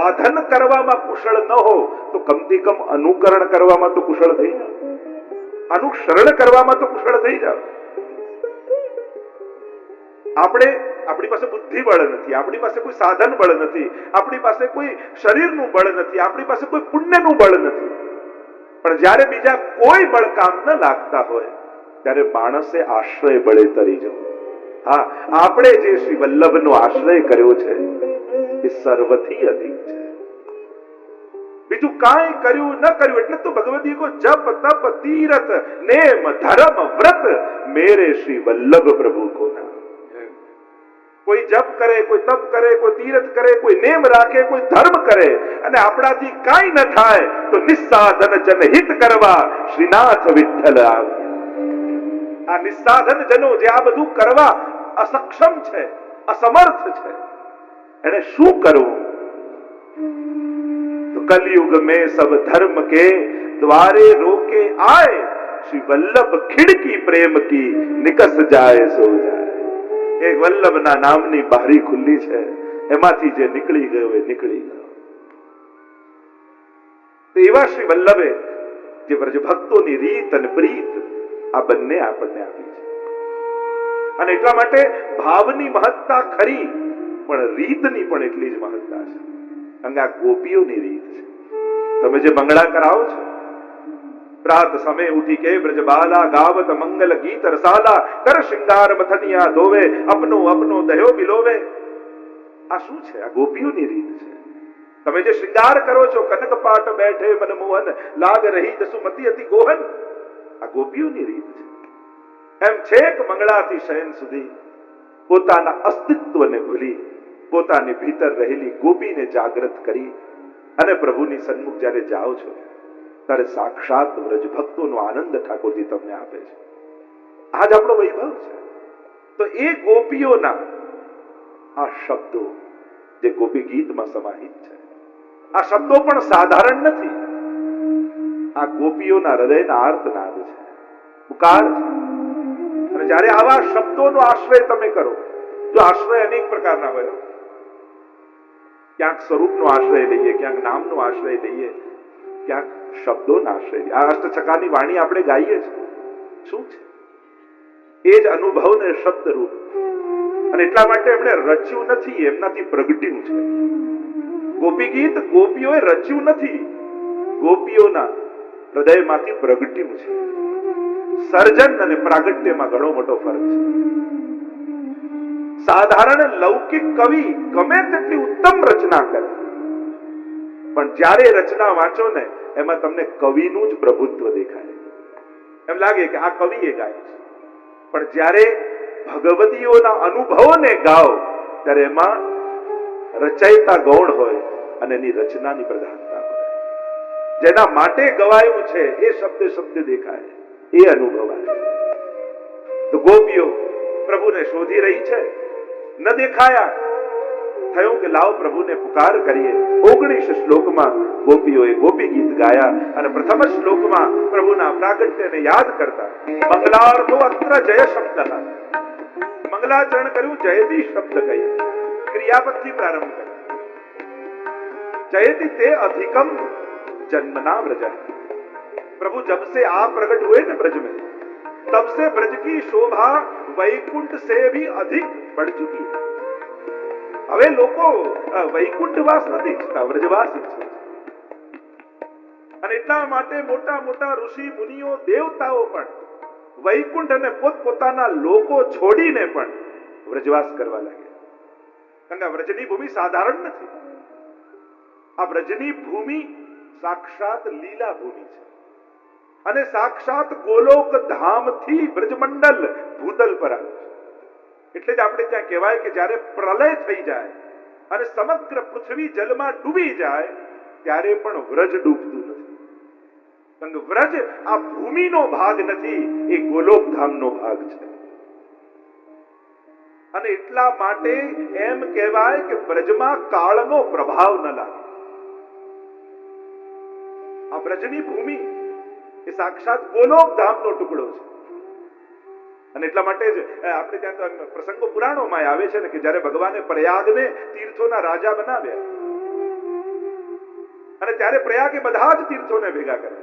સાધન કરવામાં કુશળ ન હો તો કમથી કમ અનુકરણ કરવામાં તો કુશળ થઈ જાઓ, અનુસરણ કરવામાં તો કુશળ થઈ જાઓ. આપણી પાસે બુદ્ધિ બળ નથી, આપણી પાસે કોઈ સાધન બળ નથી, આપણી પાસે કોઈ શરીરનું બળ નથી, આપણી પાસે કોઈ પુણ્યનું બળ નથી. પણ જ્યારે બીજા કોઈ બળ કામ ન લાગતા હોય ત્યારે માણસે આશ્રય બળે તરી જવું. હા, આપણે જે શ્રી વલ્લભનો આશ્રય કર્યો છે એ સર્વથી અધિક છે. બીજું કાંઈ કર્યું ન કર્યું એટલે તો ભગવતી કો જપ તપ તીરથ નેમ ધર્મ વ્રત મેરે શ્રી વલ્લભ પ્રભુ કો નામ. કોઈ જપ કરે, કોઈ તપ કરે, કોઈ તીરથ કરે, કોઈ નેમ રાખે, કોઈ ધર્મ કરે અને આપણાથી કાંઈ ન થાય તો નિસ્સાધન જનહિત કરવા શ્રીનાથ વિઠ્ઠલ આવ્યા. આ નિસ્સાધન જનો જે આ બધું કરવા અસક્ષમ છે, અસમર્થ છે, એને શું કરવું? तो कलयुग में सब धर्म के द्वारे रोके आए, श्री वल्लभ खिड़की प्रेम की निकस जाए सो जाए. एक वल्लभના નામની બારી ખુલ્લી છે, એમાંથી જે નીકળી ગયો એ નીકળી ગયો. તો એવા શ્રી વલ્લભે જે વ્રજ ભક્તોની રીત અને પ્રીત આ બંને આપણને આપી છે. અને એટલા માટે ભાવની મહત્તા ખરી, પણ રીતની પણ એટલી જ મહત્તા છે. આ ગોપીઓની રીત છે. તમે જે મંગળા કરાવો છો, પ્રાત સમય ઉઠી કે બ્રજબાલા ગાવત મંગલ ગીત રસાલા કર શૃંગાર મથનિયા ધોવે અપનો અપનો દહ્યો બિલોવે. આ શું છે? આ ગોપીઓની રીત છે. તમે જે શૃંગાર કરો છો, કનક પાટ બેઠે મનમોહન લાગ રહી જસુમતી અતિ ગોહન, આ ગોપીઓની રીત છે. એમ છેક મંગળાથી શયન સુધી પોતાના અસ્તિત્વને ભૂલી પોતાની ભીતર રહેલી ગોપીને જાગૃત કરી અને પ્રભુની સન્મુખ જ્યારે જાઓ છો ત્યારે સાક્ષાત વ્રજ ભક્તોનો આનંદ ઠાકોરજી તમને આપે છે. આજ આપણો વૈભવ છે. તો એ ગોપીઓના આ શબ્દો જે ગોપી ગીતમાં સમાહિત છે, આ શબ્દો પણ સાધારણ નથી. આ ગોપીઓના હૃદયના આર્તનાદ છે, પુકાર છે. અને જ્યારે આવા શબ્દોનો આશ્રય તમે કરો, જો આશ્રય અનેક પ્રકારના હોય, ક્યાંક સ્વરૂપનો આશ્રય લઈએ, ક્યાંક નામનો આશ્રય લઈએ, ક્યાંક શબ્દોનો આશ્રય લઈએ. આ અષ્ટછકાની વાણી આપણે ગાઈએ છીએ, શું છે? એ જ અનુભવને શબ્દ રૂપ. અને એટલા માટે એમણે રચ્યું નથી, એમનાથી પ્રગટ્યું છે. ગોપી ગીત ગોપીઓએ રચ્યું નથી, ગોપીઓના હૃદયમાંથી પ્રગટ્યું છે. સર્જન અને પ્રાગટ્યમાં ઘણો મોટો ફરક છે. સાધારણ લૌકિક કવિ ગમે તેટલી ઉત્તમ રચના કરે, પણ જ્યારે રચના વાંચો ને એમાં તમને કવિનું જ પ્રભુત્વ દેખાય. એમ લાગે કે આ કવિએ ગાયું છે. પણ જ્યારે ભગવતીઓના અનુભવોને ગાઓ ત્યારે એમાં રચયિતા ગૌણ હોય અને એની રચનાની પ્રધાનતા હોય. જેના માટે ગવાયું છે એ શબ્દ શબ્દ દેખાય, એ અનુભવાય. તો ગોપીઓ પ્રભુને શોધી રહી છે, ન દેખાયા, થયું કે લાવ પ્રભુને પુકાર કરીએ. 19 શ્લોકમાં ગોપીઓએ ગોપી ગીત ગાયા અને પ્રથમ શ્લોકમાં પ્રભુના પ્રાગટ્યને યાદ કરતા મંગલાર્થો અત્ર જય શબ્દ, મંગલાચરણ કર્યું, જયતી શબ્દ કહી ક્રિયાપદથી પ્રારંભ કર્યો. जयति ते अधिकम जन्मना व्रज। प्रभु जब से आप प्रकट हुए ना ब्रज में, तब से ब्रज की शोभा वैकुंठ से भी अधिक बढ़ चुकी है। હવે લોકો વૈકુંઠવાસ નથી ઈચ્છતા, વ્રજવાસ ઈચ્છે છે. અને એટલા માટે મોટા મોટા ઋષિ મુનિઓ દેવતાઓ પણ વૈકુંઠ અને પોતપોતાના લોકો છોડીને પણ વ્રજવાસ કરવા લાગ્યા. કારણ કે વ્રજની ભૂમિ સાધારણ નથી. આ વ્રજની ભૂમિ સાક્ષાત લીલા ભૂમિ છે અને સાક્ષાત ગોલોક ધામથી બ્રજમંડલ ભૂતલ પર આવ્યું છે. એટલે જ આપણે ત્યાં કહેવાય કે જ્યારે પ્રલય થઈ જાય અને સમગ્ર પૃથ્વી જલમાં ડૂબી જાય ત્યારે પણ વ્રજ ડૂબતું નથી. કારણ કે વ્રજ આ ભૂમિનો ભાગ નથી, એ ગોલોક ધામનો ભાગ છે. અને એટલા માટે એમ કહેવાય કે વ્રજમાં કાળનો પ્રભાવ ન લાગે. આ વ્રજની ભૂમિ એ સાક્ષાત ગોલોક ધામનો ટુકડો છે. અને એટલા માટે જ આપણે ત્યાં તો પ્રસંગો પુરાણોમાં આવે છે ને કે જ્યારે ભગવાને પ્રયાગને તીર્થોના રાજા બનાવ્યા અને ત્યારે પ્રયાગે બધા જ તીર્થોને ભેગા કરે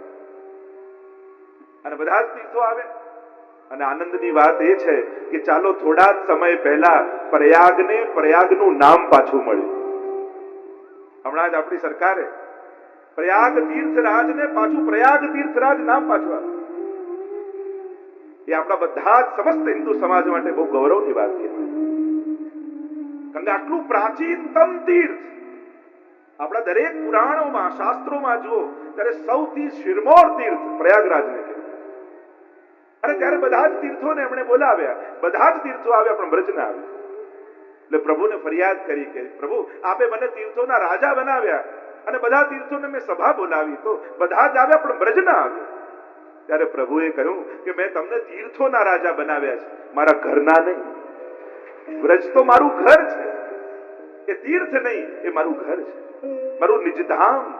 અને બધા જ તીર્થો આવે. અને આનંદની વાત એ છે કે ચાલો થોડા જ સમય પહેલા પ્રયાગને પ્રયાગનું નામ પાછું મળ્યું. હમણાં જ આપણી સરકારે પ્રયાગ તીર્થરાજને પાછું પ્રયાગ તીર્થરાજ નામ પાછું આપ્યું. એ આપણા બધા જ સમસ્ત હિન્દુ સમાજ માટે બહુ ગૌરવની વાત કહેવાય. કારણ કે આટલું પ્રાચીનતમ તીર્થ આપણા દરેક પુરાણોમાં શાસ્ત્રોમાં જુઓ ત્યારે સૌથી શિરમોર તીર્થ પ્રયાગરાજને કહેવાય. અને ત્યારે બધા જ તીર્થોને એમણે બોલાવ્યા, બધા જ તીર્થો આવ્યા પણ બ્રજ ના આવ્યા. એટલે પ્રભુને ફરિયાદ કરી કે પ્રભુ આપે મને તીર્થોના રાજા બનાવ્યા અને બધા તીર્થોને મેં સભા બોલાવી તો બધા જ આવ્યા પણ બ્રજ ના આવ્યા. ત્યારે પ્રભુએ કહ્યું કે મેં તમને તીર્થોના રાજા બનાવ્યા છે, મારા ઘરના નહીં. બ્રજ તો મારું ઘર છે, એ તીર્થ નહીં, એ મારું ઘર છે, મારું નિજધામ છે.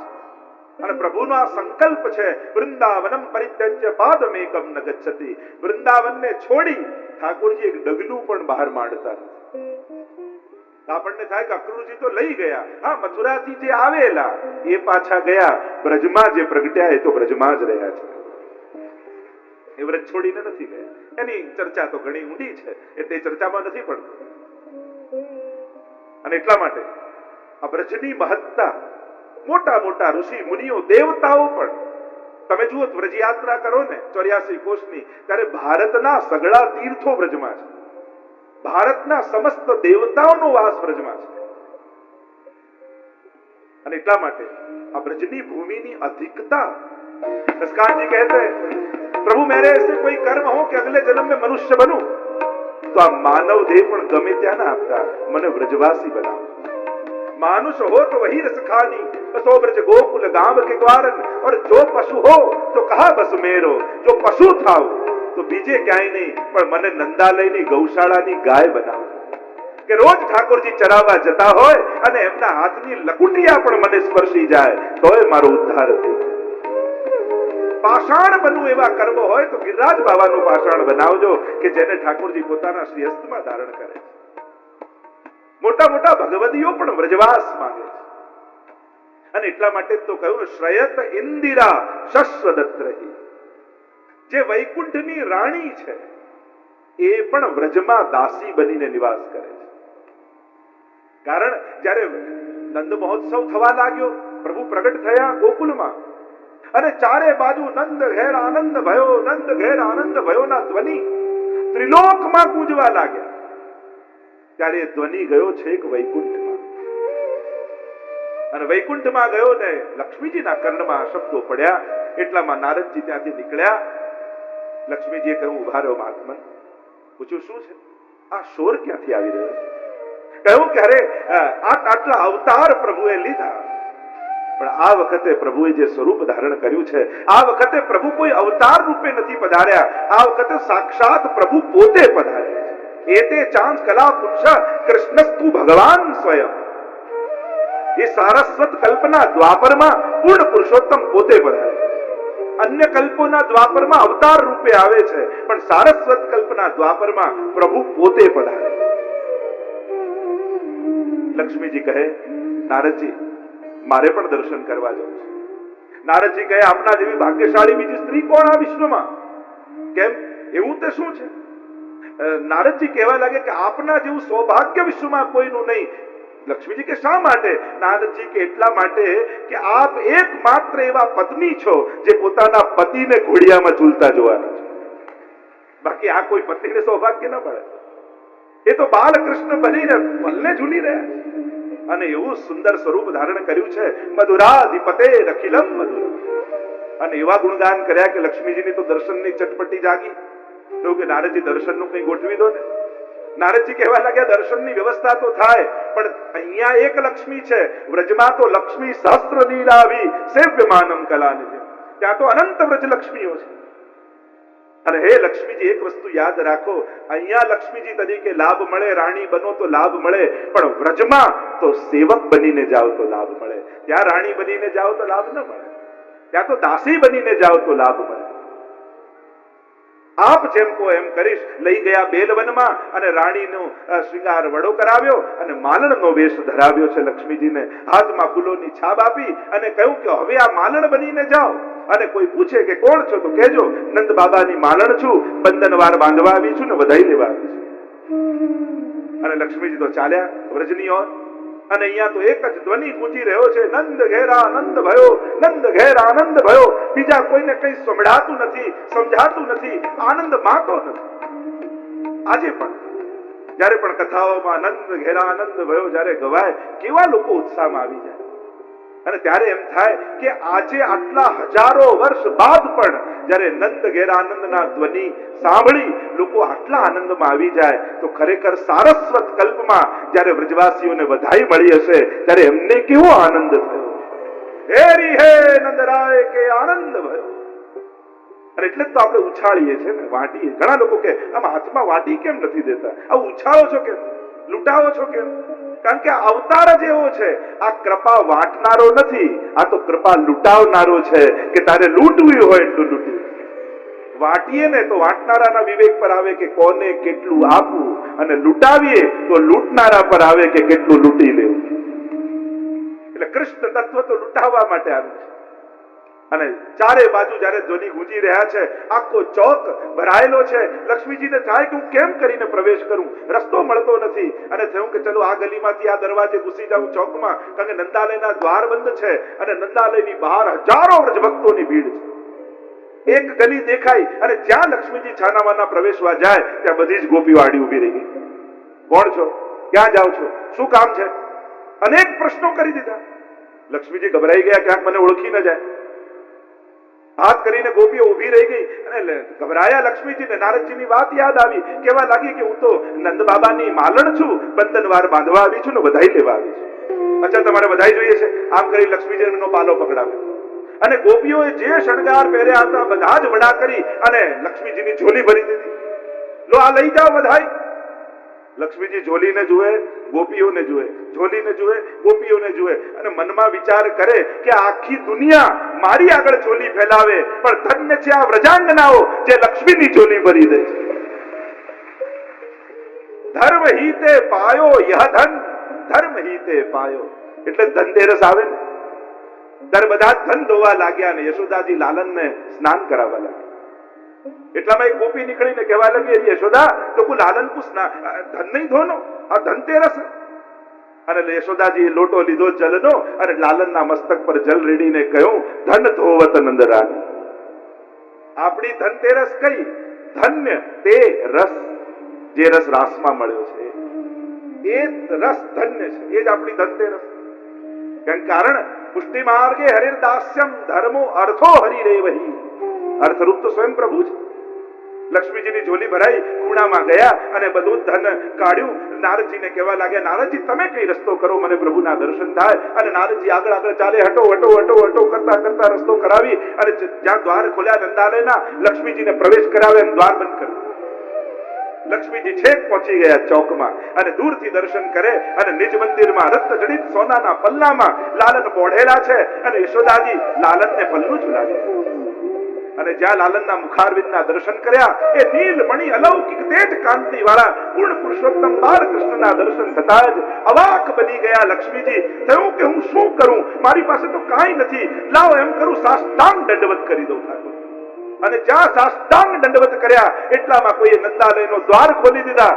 અને પ્રભુનો આ સંકલ્પ છે, વૃંદાવનમ પરિત્યજ્ય પાદમેકમ ન ગચ્છતિ. વૃંદાવનને છોડી ઠાકોરજી એક ડગલું પણ બહાર માંડતા નથી. આપણને થાય કે અક્રૂરજી તો લઈ ગયા, હા મથુરાથી જે આવેલા એ પાછા ગયા, બ્રજમાં જે પ્રગટ્યા એ તો બ્રજમાં જ રહ્યા છે, એ વ્રજ છોડીને નથી ગયા. એની ચર્ચા તો ઘણી ઊંડી છે એટલે ચર્ચામાં નથી પડતું. અને એટલા માટે આ બ્રજની મહત્તા મોટા મોટા ઋષિ મુનિઓ દેવતાઓ પણ તમે જુઓ વ્રજ યાત્રા કરો ને 84 કોષની ત્યારે ભારતના સગળા તીર્થો બ્રજમાં છે, ભારતના સમસ્ત દેવતાઓનો વાસ બ્રજમાં છે. અને એટલા માટે આ બ્રજની ભૂમિની અધિકતા દસકાન जी कहते हैं प्रभु मेरे ऐसे कोई कर्म हो कि अगले जन्म में मनुष्य बनूं तो आ मानव देह पण गमे ત્યાં ના આપતા મને વ્રજવાસી બનાવો. मानुष हो तो वही रस खानी बसो ब्रज गोकुल गांव के ग्वारन और जो पशु हो तो कहा बस मेरो. जो पशु थाओ तो बीजे क्याय नहीं पण મને નંદાલયની ગૌશાળાની ગાય બનાવો કે રોજ ઠાકોરજી ચરાવવા જતા હોય અને એમના હાથની લકુટિયા પણ મને સ્પર્શી જાય તોય મારો ઉદ્ધાર થઈ. પાષાણ બનવું એવા કર્મ હોય તો ગિરિરાજ બાબાનું પાષાણ બનાવજો કે જેને ઠાકોરજી પોતાના શ્રીહસ્તમાં ધારણ કરે. મોટા મોટા ભગવદીઓ પણ વ્રજવાસ માંગે છે. અને એટલા માટે તો કહ્યું શ્રયત ઇન્દિરા શશ્વદત્ત રહી. જે વૈકુંઠની રાણી છે એ પણ વ્રજમાં દાસી બનીને નિવાસ કરે છે. કારણ જ્યારે નંદ મહોત્સવ થવા લાગ્યો, પ્રભુ પ્રગટ થયા ગોકુલમાં અને ચારે બાજુ નંદ ઘેર આનંદ ભયો, નંદ ઘેર આનંદ ભયોના ધ્વનિ ત્રિલોકમાં ગૂંજવા લાગ્યા. ત્યારે ધ્વનિ ગયો છેક વૈકુંઠમાં અને વૈકુંઠમાં ગયો ને લક્ષ્મીજીના કર્ણમાં શબ્દો પડ્યા. એટલામાં નારદજી ત્યાંથી નીકળ્યા. લક્ષ્મીજીએ કહ્યું ઉભા રહો મહાત્મન. પૂછ્યું શું છે આ શોર ક્યાંથી આવી રહ્યો છે? કહ્યું કે અરે આટલા અવતાર પ્રભુએ લીધા પણ આ વખતે પ્રભુએ જે સ્વરૂપ ધારણ કર્યું છે આ વખતે પ્રભુ કોઈ અવતાર રૂપે નથી પધાર્યા, આ વખતે સાક્ષાત પ્રભુ પોતે પધાર્યા છે. એતે ચાંદ કલા પુરુષ કૃષ્ણસ્તુ ભગવાન સ્વયં. એ સારસ્વત કલ્પના દ્વાપરમાં પૂર્ણ પુરુષોત્તમ પોતે પધાર્યા. અન્ય કલ્પોના દ્વાપરમાં અવતાર રૂપે આવે છે પણ સારસ્વત કલ્પના દ્વાપરમાં પ્રભુ પોતે પધાર્યા. લક્ષ્મીજી કહે નારદજી મારે પણ દર્શન કરવા જવું છે. નારદજી કહે આપના જેવી ભાગ્યશાળી બીજી સ્ત્રી કોણ આ વિશ્વમાં? કેમ એવું તે શું છે? નારદજી કહેવા લાગે કે આપના જેવું સૌભાગ્ય વિશ્વમાં કોઈનું નહીં. લક્ષ્મીજી કે શા માટે? નારદજી કે એટલા માટે કે આપ એકમાત્ર એવા પત્ની છો જે પોતાના પતિને ઘોડિયામાં ઝૂલતા જોવાના છો. બાકી આ કોઈ પતિને સૌભાગ્ય ન મળે. એ તો બાલકૃષ્ણ બનીને પલ્લે ઝૂલી રહ્યા છે અને એવું સુંદર સ્વરૂપ ધારણ કર્યું છે. મધુરાધિપતે અખિલમ મધુર. અને એવા ગુણગાન કર્યા કે લક્ષ્મીજીની તો દર્શનની ચટપટી જાગી. એવું કે નારદજી દર્શનનું કંઈ ગોઠવી દો ને. નારદજી કહેવા લાગ્યા દર્શનની વ્યવસ્થા તો થાય પણ અહીંયા એક લક્ષ્મી છે, વ્રજમાં તો લક્ષ્મી સહસ્ત્ર લીલાવી સેવ્યમાનમ કલાનિધિ. ત્યાં તો અનંત વ્રજ લક્ષ્મીઓ છે. અને હે લક્ષ્મીજી એક વસ્તુ યાદ રાખો, અહીંયા લક્ષ્મીજી તરીકે લાભ મળે, રાણી બનો તો લાભ મળે પણ વ્રજમાં તો સેવક બનીને જાઓ તો લાભ મળે. ત્યાં રાણી બનીને જાઓ તો લાભ ન મળે, ત્યાં તો દાસી બનીને જાઓ તો લાભ મળે. આપ જેમ કહો એમ કરીશ. લઈ ગયા બેલવનમાં અને રાણીનો શ્રૃંગાર વડો કરાવ્યો અને માલણનો વેશ ધરાવ્યો છે લક્ષ્મીજીને. હાથમાં ફૂલોની છાપ આપી અને કહ્યું કે હવે આ માલણ બનીને જાઓ. અને કોઈ પૂછે કે કોણ છો તો કહેજો નંદ બાબાની માલણ છું, બંધનવાર બાંધવા આવી છું ને વધાઈ લેવા આવી છું. અને લક્ષ્મીજી તો ચાલ્યા વ્રજની ઓર. અને અહીંયા તો એક જ ધ્વનિ ગૂંજી રહ્યો છે, નંદ ઘેર આનંદ ભયો, નંદ ઘેર આનંદ ભયો. બીજા કોઈને કઈ સંભળાતું નથી, સમજાતું નથી, આનંદ માતો નથી. આજે પણ જ્યારે પણ કથાઓમાં નંદ ઘેર આનંદ ભયો જ્યારે ગવાય, કેવા લોકો ઉત્સાહમાં આવી જાય. અને ત્યારે એમ થાય કે આજે આટલા હજારો વર્ષ બાદ પણ જ્યારે નંદ ઘેર આનંદના ધ્વનિ સાંભળી લોકો આટલા આનંદમાં આવી જાય તો ખરેખર સારસ્વત કલ્પમાં જ્યારે વ્રજવાસીઓને વધાઈ મળી હશે ત્યારે એમને કેવો આનંદ થયો. હેરી હે નંદરાય કે આનંદ ભયો. અને એટલે જ તો આપણે ઉછાળીએ છીએ ને, વાટીએ. ઘણા લોકો કે આમ હાથમાં વાટી કેમ નથી દેતા, આ ઉછાળો છો કેમ, લૂંટાવો છો કેમ? કારણ કે અવતાર જ એવો છે. આ કૃપા વાટનારો નથી, આ તો કૃપા લૂંટાવનારો છે કે તારે લૂંટવી હોય એટલું લૂંટવું. વાટીએ ને તો વાટનારાના વિવેક પર આવે કે કોને કેટલું આપવું, અને લૂંટાવીએ તો લૂંટનારા પર આવે કે કેટલું લૂંટી લેવું. એટલે કૃષ્ણ તત્વ તો લૂંટાવવા માટે આવ્યું છે. અને ચારે બાજુ જ્યારે ધ્વનિ ગૂંજી રહ્યા છે, આખો ચોક ભરાયેલો છે. લક્ષ્મીજીને થાય કે હું કેમ કરીને પ્રવેશ કરું, રસ્તો મળતો નથી. અને થયું કે ચલો આ ગલીમાંથી આ દરવાજે ઘૂસી જાઉં ચોકમાં, કારણ કે નંદાલયના દ્વાર બંધ છે અને નંદાલયની બહાર હજારો વ્રજભક્તોની ભીડ છે. એક ગલી દેખાય અને જ્યાં લક્ષ્મીજી છાનામાના પ્રવેશવા જાય ત્યાં બધી જ ગોપીઓ આડી ઉભી રહી ગઈ. કોણ છો, ક્યાં જાઓ છો, શું કામ છે? અનેક પ્રશ્નો કરી દીધા. લક્ષ્મીજી ગભરાઈ ગયા, ક્યાંક મને ઓળખી ન જાય. હાથ કરીને ગોપીઓ ઉભી રહી ગઈ અને ગભરાયા લક્ષ્મીજીને. નારદજીની વાત યાદ આવી, કેવા લાગી કે હું તો નંદ બાબાની માલણ છું, બંધનવાર બાંધવા આવી છું ને વધાઈ લેવા આવી છું. અચ્છા, તમારે વધાઈ જોઈએ છે? આમ કરી લક્ષ્મીજીનો પાલો પકડાવ્યો અને ગોપીઓએ જે શણગાર પહેર્યા હતા બધા જ વડા કરી અને લક્ષ્મીજીની ઝોલી ભરી દીધી. લો આ લઈ જાઓ વધાઈ. લક્ષ્મીજી ઝોલીને જુએ, ગોપીઓને જુએ, ઝોલીને જુએ, ગોપીઓને જુએ અને મનમાં વિચાર કરે કે આખી દુનિયા મારી આગળ ઝોલી ફેલાવે, પણ ધન્ય છે આ વ્રજાંગનાઓ જે લક્ષ્મીની ઝોલી ભરી દે છે. ધર્મ હિતે પાયો યહ ધન, ધર્મ હિતે પાયો. એટલે ધનતેરસ આવે ને ત્યારે બધા ધન ધોવા લાગ્યા અને યશોદાજી લાલનને સ્નાન કરાવવા લાગ્યા. એટલામાં એક ગોપી નીકળીને કહેવા લાગી, યશોદા તો કો લાલન કો ધન નહીં ધોનો, આ ધનતેરસ. અને યશોદાજી લોટો લીધો જલનો અને લાલનના મસ્તક પર જલ રેડીને કહ્યું, ધન ધોવત નંદરાની. આપણી ધનતેરસ કઈ? ધન્ય તે રસ, જે રસ રાસમાં મળ્યો છે એ રસ ધન્ય છે, એ જ આપણી ધનતેરસ. કારણ પુષ્ટિ માર્ગે હરિર્દાસ્યમ ધર્મો અર્થો હરિરેવહી. અર્થરૂપ તો સ્વયં પ્રભુ છે. લક્ષ્મીજીની ઝોલી ભરાઈ, ખૂણામાં ગયા અને બધું ધન કાઢ્યું. નારદજીને કહેવા લાગ્યા, નારદજી તમે કઈ રસ્તો કરો, મને પ્રભુના દર્શન થાય. અને નારદજી આગળ આગળ ચાલે, હટો હટો હટો હટો કરતા કરતા રસ્તો કરાવી અને જ્યાં દ્વાર ખોલ્યા નંદાલયના, લક્ષ્મીજીને પ્રવેશ કરાવે એમ દ્વાર બંધ કર્યું. લક્ષ્મીજી છેક પહોંચી ગયા ચોકમાં અને દૂરથી દર્શન કરે અને નિજ મંદિરમાં રત્ન જડિત સોનાના પલ્લામાં લાલન બોઢેલા છે અને યશોદાજી લાલનને પલ્લું ઝુલાવ્યું. અને જ્યાં લાલનના મુખારવિંદના દર્શન કર્યા, એ નીલમણિ અલૌકિક તેજ કાંતિ વાળા પૂર્ણ પુરુષોત્તમ બાલકૃષ્ણના દર્શન થતા જ અવાક બની ગયા લક્ષ્મીજી. થયું કે હું શું કરું, મારી પાસે તો કાંઈ નથી, લાવો એમ કરું સાષ્ટાંગ દંડવત કરી દઉં ઠાકોર. અને જ્યાં સાષ્ટાંગ દંડવત કર્યા એટલામાં કોઈએ નંદાલયનો દ્વાર ખોલી દીધા.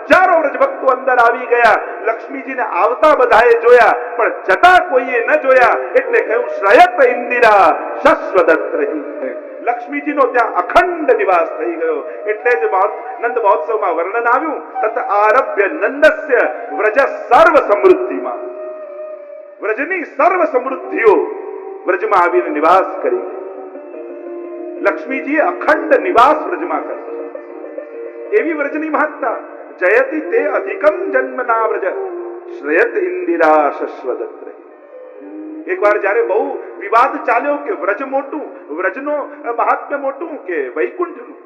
હજારો વ્રજભક્તો અંદર આવી ગયા. લક્ષ્મીજીને આવતા બધાએ જોયા પણ જતા કોઈએ ન જોયા. એટલે કહ્યું, શ્રયત ઇન્દિરા શશ્વદત્ત રહી. લક્ષ્મીજીનો ત્યાં અખંડ નિવાસ થઈ ગયો. એટલે જ નંદ મહોત્સવમાં વર્ણન આવ્યું, તત આરભ્ય નંદસ્ય વ્રજ સર્વ સમૃદ્ધિમાં. વ્રજની સર્વ સમૃદ્ધિઓ વ્રજમાં આવીને નિવાસ કરી. લક્ષ્મીજીએ અખંડ નિવાસ વ્રજમાં કર્યો. એવી વ્રજની મહત્તા. જયતિ તે અધિકમ જન્મના વ્રજ શ્રેયત ઇન્દિરા શશ્વદત્ત રહી. એકવાર જ્યારે બહુ વિવાદ ચાલ્યો કે વ્રજ મોટું, વ્રજનો મહાત્મ્ય મોટું કે વૈકુંઠનું,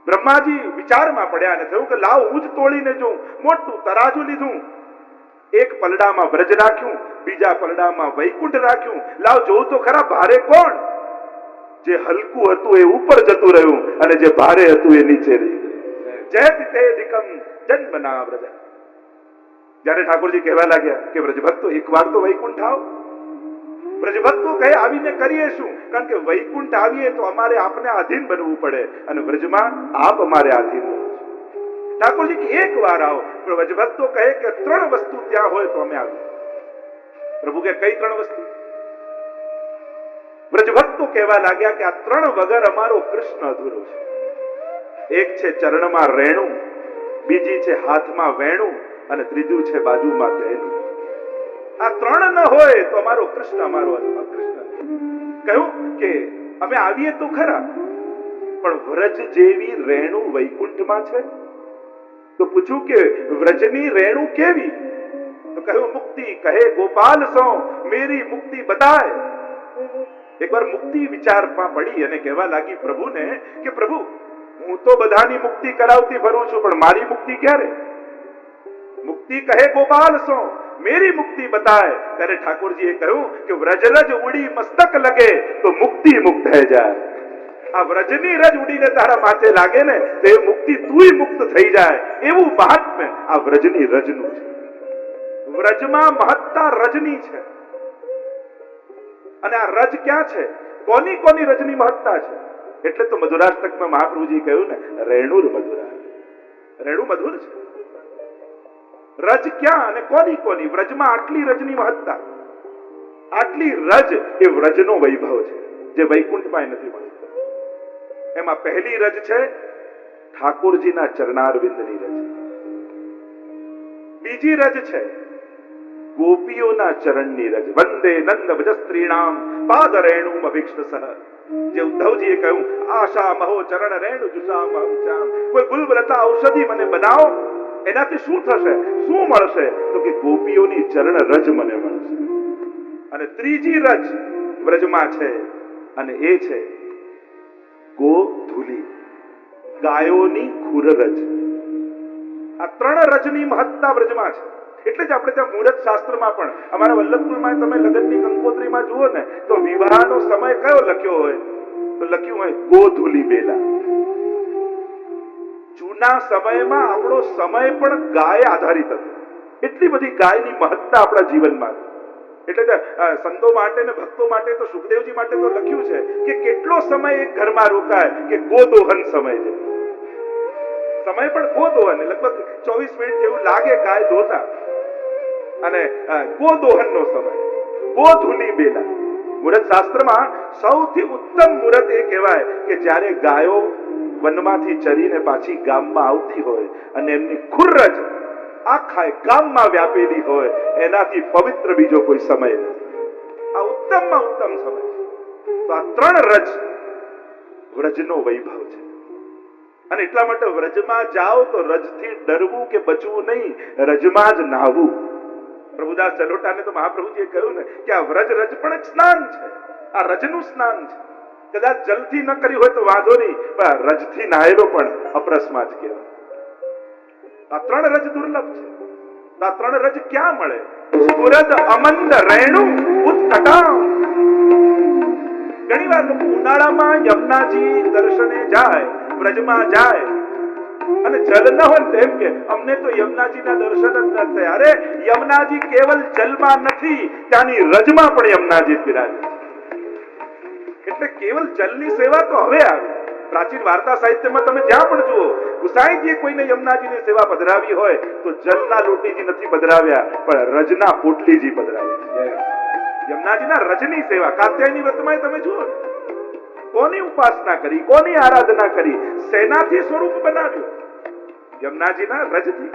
બ્રહ્માજી વિચારમાં પડ્યા અને થયું કે લાવ હું જ તોડીને જોઉં. મોટું તરાજુ લીધું, એક પલડામાં વ્રજ રાખ્યું, બીજા પલડામાં વૈકુંઠ રાખ્યું. લાવ જોઉં તો ખરા ભારે કોણ. જે હલકું હતું એ ઉપર જતું રહ્યું અને જે ભારે હતું એ નીચે રહી ગયું. જયતિ તેધિકમ જન્મના વ્રજ. જ્યારે ઠાકોરજી કહેવા લાગ્યા કે વ્રજભક્તો એકવાર તો વૈકુંઠ આવો. વ્રજભક્તો કહે આવીને કરીએ શું? કારણ કે વૈકુંઠ આવીએ તો અમારે આપને આધીન બનવું પડે અને વ્રજમાં આપ અમારે આધીન બનો છો. ઠાકોરજી કે એક વાર આવો. પણ વ્રજભક્તો કહે કે 3 વસ્તુ ત્યાં હોય તો અમે આવીએ. પ્રભુ કે કઈ 3 વસ્તુ? વ્રજભક્તો કહેવા લાગ્યા કે આ 3 વગર અમારો કૃષ્ણ અધૂરો છે. એક છે ચરણમાં રેણું, બીજી છે હાથમાં વેણું અને ત્રીજું છે બાજુમાં દેણું. આ 3 ન હોય તો અમારો કૃષ્ણ અમારો કૃષ્ણ. કહ્યું કે અમે આવીએ તો ખરા, પણ વ્રજ જેવી રેણું વૈકુંઠમાં છે. તો પૂછ્યું કે વ્રજની રેણું કેવી? તો કહ્યું મુક્તિ કહે ગોપાલ સો મેરી મુક્તિ બતાય. એકવાર મુક્તિ વિચારમાં પડી અને કહેવા લાગી પ્રભુને કે પ્રભુ હું તો બધાની મુક્તિ કરાવતી ફરું છું, પણ મારી મુક્તિ ક્યારે? મુક્તિ કહે ગોપાલ સો મેરી મુક્તિ બતાય. ત્યારે ઠાકોરજીએ કહ્યું કે વ્રજરજ ઉડી મસ્તક લગે તો મુક્તિ મુક્ત હે જાય. આ વ્રજની રજ ઉડીને તારા માથે લાગે ને તો એ મુક્તિ તુંય મુક્ત થઈ જાય. એવું મહાત્મ્ય આ વ્રજની રજનું છે. વ્રજમાં મહત્તા રજની છે. અને આ રજ ક્યાં છે? કોની કોની રજની મહત્તા છે? એટલે તો મધુરાષ્ટકમાં મહાપ્રભુજી કહ્યું ને રેણુર મધુરા. રેણુ મધુર છે. રજ ક્યાં અને કોની કોની? વ્રજમાં આટલી રજની મહત્તા, આટલી રજ એ વ્રજનો વૈભવ છે જે વૈકુંઠમાં નથી મળતો. એમાં પહેલી રજ છે ઠાકોરજીના ચરણારવિંદની રજ. બીજી રજ છે ગોપીઓના ચરણની રજ. વંદે નંદ ભજ સ્ત્રીણામ પાદ રેણુમ અભિક્ષસઃ. જે ઉદ્ધવજીએ કહ્યું આશા મહો ચરણ રેણુ જુષામ અહંચામ. કોઈ ગુલબલતા ઔષધિ મને બનાવો, એનાથી શું થશે, શું મળશે? તો કે ગોપીઓની ચરણ રજ મને મળશે. અને ત્રીજી રજ વ્રજમાં છે અને એ છે ગોધુલી, ગાયોની ખુર રજ. આ 3 રજની મહત્તા વ્રજમાં છે. એટલે જ આપણે ત્યાં મુહૂર્ત શાસ્ત્રમાં પણ અમારા વલ્લભપુરમાં તમે લગ્નની કંકોત્રીમાં જુઓ ને તો વિવાહનો સમય કયો લખ્યો હોય? તો લખ્યું હોય ગોધુલી બેલા. જૂના સમયમાં આપણો સમય પણ ગાય આધારિત હતો. એટલી બધી ગાયની મહત્તા આપણા જીવનમાં. એટલે સંતો માટે ને ભક્તો માટે તો સુખદેવજી માટે તો લખ્યું છે કે કેટલો સમય એક ઘરમાં રોકાય કે ગોદોહન સમય છે. સમય પણ ગોદોહન લગભગ 24 મિનિટ જેવું લાગે ગાય ધોતા. અને ગોદોહનનો સમય ગોધુલી બેલા. મુહૂર્ત શાસ્ત્રમાં સૌથી ઉત્તમ મુહૂર્ત એ કહેવાય કે જ્યારે ગાયો વનમાંથી ચરીને પાછી ગામમાં આવતી હોય અને એમની ખુરજ આખા ગામમાં વ્યાપેલી હોય, એનાથી પવિત્ર બીજો કોઈ સમય નથી. આ ઉત્તમમાં ઉત્તમ સમય. તો આ 3 રજ વ્રજનો વૈભવ છે. અને એટલા માટે વ્રજમાં જાઓ તો રજથી ડરવું કે બચવું નહીં, રજમાં જ નાહવું. પ્રભુદાસ ચલોટાને તો મહાપ્રભુજીએ કહ્યું ને કે આ વ્રજ રજ પણ એક સ્નાન છે. આ રજનું સ્નાન છે. કદાચ જલથી ન કર્યું હોય તો વાંધો નહીં, પણ રજથી નાહેલો પણ અપરસમાં જ કહેવાય. આ 3 રજ દુર્લભ છે. આ 3 રજ ક્યાં મળે? સુરદ અમંદ રેણુ ઉત્કટામ. ઘણી વાર લોકો ઉનાળામાં યમુનાજી દર્શને જાય, વ્રજમાં જાય અને જલ ન હોય તેમ કે અમને તો યમુનાજીના દર્શન જ ન થયા. અરે યમુનાજી કેવલ જલમાં નથી, ત્યાંની રજમાં પણ યમુનાજી બિરાજે. એટલે કેવલ જલની સેવા તો હવે આવી. પ્રાચીન વાર્તા સાહિત્યમાં તમે જ્યાં પણ જુઓ, ગુસાઈજીએ કોઈને યમુનાજીની સેવા પધરાવી હોય તો જલના લોટીજી નથી પધરાવ્યા, પણ રજના પોટલીજી પધરાવી. યમુનાજીના રજની સેવા કાત્યાયની વ્રતમાં તમે જુઓ કોની ઉપાસના કરી, કોની આરાધના કરી, સેનાથી સ્વરૂપ બનાવ્યું યમુનાજીના રજથી.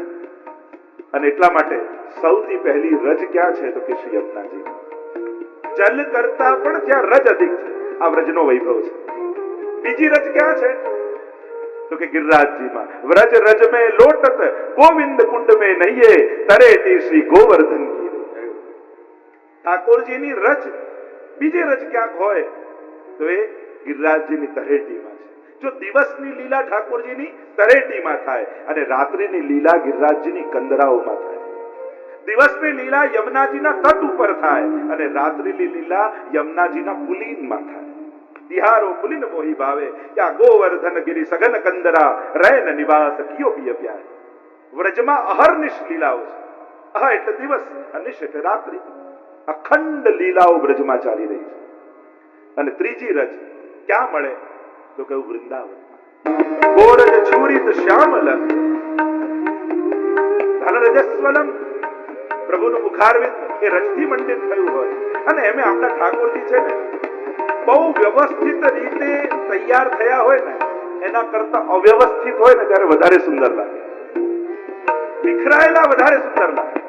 અને એટલા માટે સૌથી પહેલી રજ ક્યાં છે? તો કે શ્રી યમુનાજી. જલ કરતા પણ જ્યાં રજ અધિક છે, આ વ્રજનો વૈભવ છે. બીજી રજ ક્યાં છે? તો કે ગિરિરાજજીમાં. વ્રજ રજ में लोटत गोविंद कुंड में नहिए तरे ते श्री गोवर्धन की. ઠાકોરજીની રજ બીજી રજ ક્યાંક હોય તો એ ગિરિરાજજીની તળેટીમાં છે. જો દિવસની લીલા ઠાકોરજીની તળેટીમાં થાય અને રાત્રિની લીલા ગિરિરાજજીની કંદરાઓમાં થાય. દિવસની લીલા યમુનાજીના તટ ઉપર થાય અને રાત્રિની લીલા યમુનાજીના પુલીનમાં થાય. તિહારો પુલિન મોહી ભાવે યા ગોવર્ધન ગિરી સઘન કંદરા રૈન નિવાસ કિયો પિય પ્યારે. વ્રજમાં અહર્નિશ લીલાઓ છે. અહ એટલે દિવસ, અનિશ એટલે રાત્રિ. અખંડ લીલાઓ વ્રજમાં ચાલી રહી છે. અને ત્રીજી રજ ક્યાં મળે તો કહ્યું વૃંદાવન. ગોરજ છૂરિત શ્યામલમ ધનરજસ્વલમ, પ્રભુનું મુખારવિંદ એ રજથી મંડિત થયું હોય અને એમે આપણા ઠાકોરજી છે ને બહુ વ્યવસ્થિત રીતે તૈયાર થયા હોય ને એના કરતા અવ્યવસ્થિત હોય ને ત્યારે વધારે સુંદર લાગે. વિખરાયેલા વધારે સુંદર લાગે.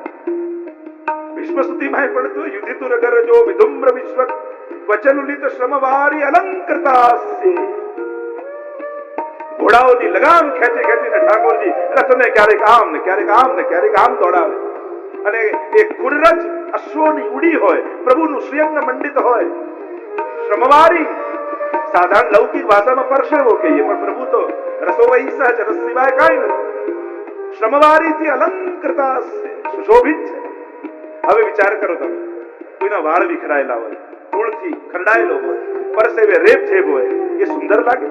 વિશ્વસ્તુતિમાં પણ તો યુધિતુર ગરજો વિધુમ્ર વિશ્વ વચલુલિત શ્રમવારી અલંકૃતાસ્ય. ઘોડાઓની લગામ ખેંચી ખેંચીને ઠાકોરજી રથને ક્યારેક આમ ને ક્યારેક આમ ને ક્યારેક આમ દોડાવે. અને એ ખુરરજ અશ્વની ઉડી હોય, પ્રભુનું શ્રીઅંગ મંડિત હોય. શ્રમવારી સાધારણ લૌકિક ભાષામાં પરસેવો કહીએ, પણ પ્રભુ તો રસોવઈ સહજ રસ સિવાય કાંઈ નથી. શ્રમવારીથી અલંકૃતા સુશોભિત છે. હવે વિચાર કરો તમે, કોઈના વાળ વિખરાયેલા હોય, ધૂળથી ખરડાયેલો હોય, પરસેવે રેપ જેબ હોય, એ સુંદર લાગે?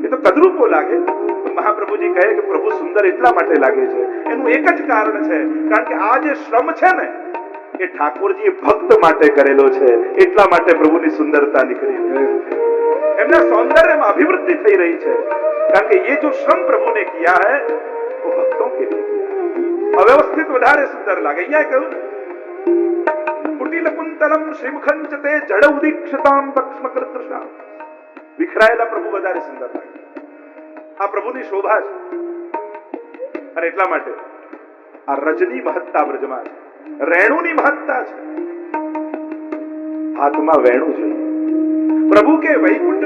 એ તો કદરૂપો લાગે. મહાપ્રભુજી કહે કે પ્રભુ સુંદર એટલા માટે લાગે છે, એનું એક જ કારણ છે, કારણ કે આ જે શ્રમ છે ને એ ઠાકોરજી ભક્ત માટે કરેલો છે, એટલા માટે પ્રભુની સુંદરતા નીકળી રહી છે. એમના સૌંદર્યમાં અભિવૃદ્ધિ થઈ રહી છે, કારણ કે ये जो श्रम प्रभु ने किया है वो भक्तों के लिए किया. अव्यवस्थित વધારે સુંદર લાગે. અહીંયા કહ્યું કુટિલ કુંતલમ શ્રીમુખં ચ તે જડ ઉદીક્ષતામ પક્ષ્મકૃતૃષા. વિખરાયેલા પ્રભુ વધારે સુંદર લાગે. આ પ્રભુની શોભા છે. અને એટલા માટે આ રજની મહત્તા બ્રજમાં છે, રેણુની મહત્તા છે. હાથમાં વેણું જોઈએ. પ્રભુ કે વૈકુંઠ